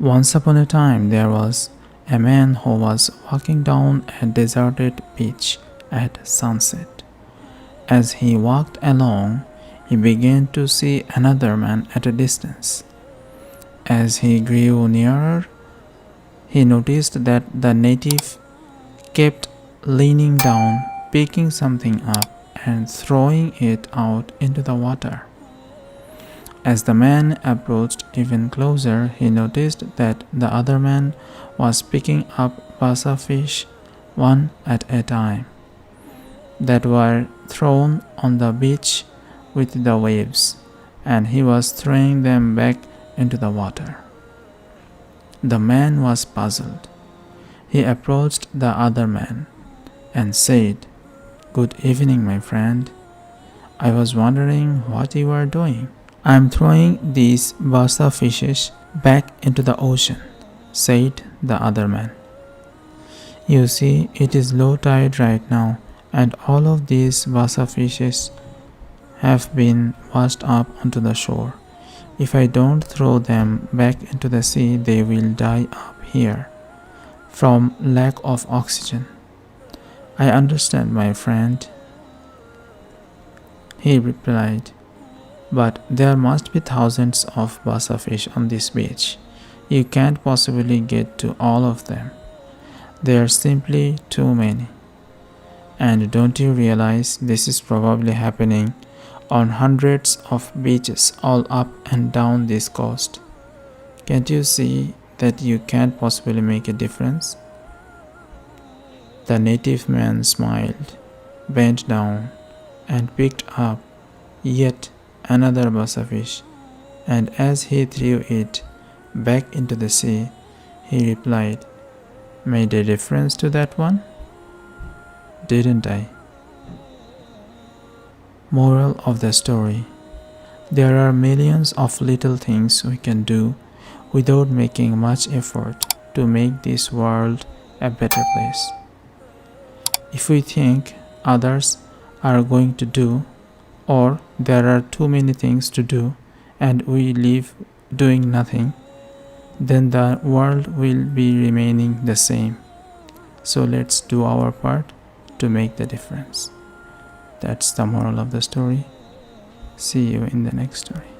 Once upon a time, there was a man who was walking down a deserted beach at sunset. As he walked along, he began to see another man at a distance. As he grew nearer, he noticed that the native kept leaning down, picking something up, and throwing it out into the water. As the man approached even closer, he noticed that the other man was picking up basa fish one at a time that were thrown on the beach with the waves, and he was throwing them back into the water. The man was puzzled. He approached the other man and said, "Good evening, my friend. I was wondering what you were doing." "I am throwing these basa fishes back into the ocean," said the other man. "You see, it is low tide right now, and all of these basa fishes have been washed up onto the shore. If I don't throw them back into the sea, they will die up here from lack of oxygen." "I understand, my friend," he replied, "but there must be thousands of basa fish on this beach. You can't possibly get to all of them. There are simply too many. And don't you realize this is probably happening on hundreds of beaches all up and down this coast? Can't you see that you can't possibly make a difference?" The native man smiled, bent down, and picked up yet another basa fish, and as he threw it back into the sea, he replied, "Made a difference to that one, didn't I?" Moral of the story: there are millions of little things we can do without making much effort to make this world a better place. If we think others are going to do, or there are too many things to do, and we live doing nothing, then the world will be remaining the same. So let's do our part to make the difference. That's the moral of the story. See you in the next story.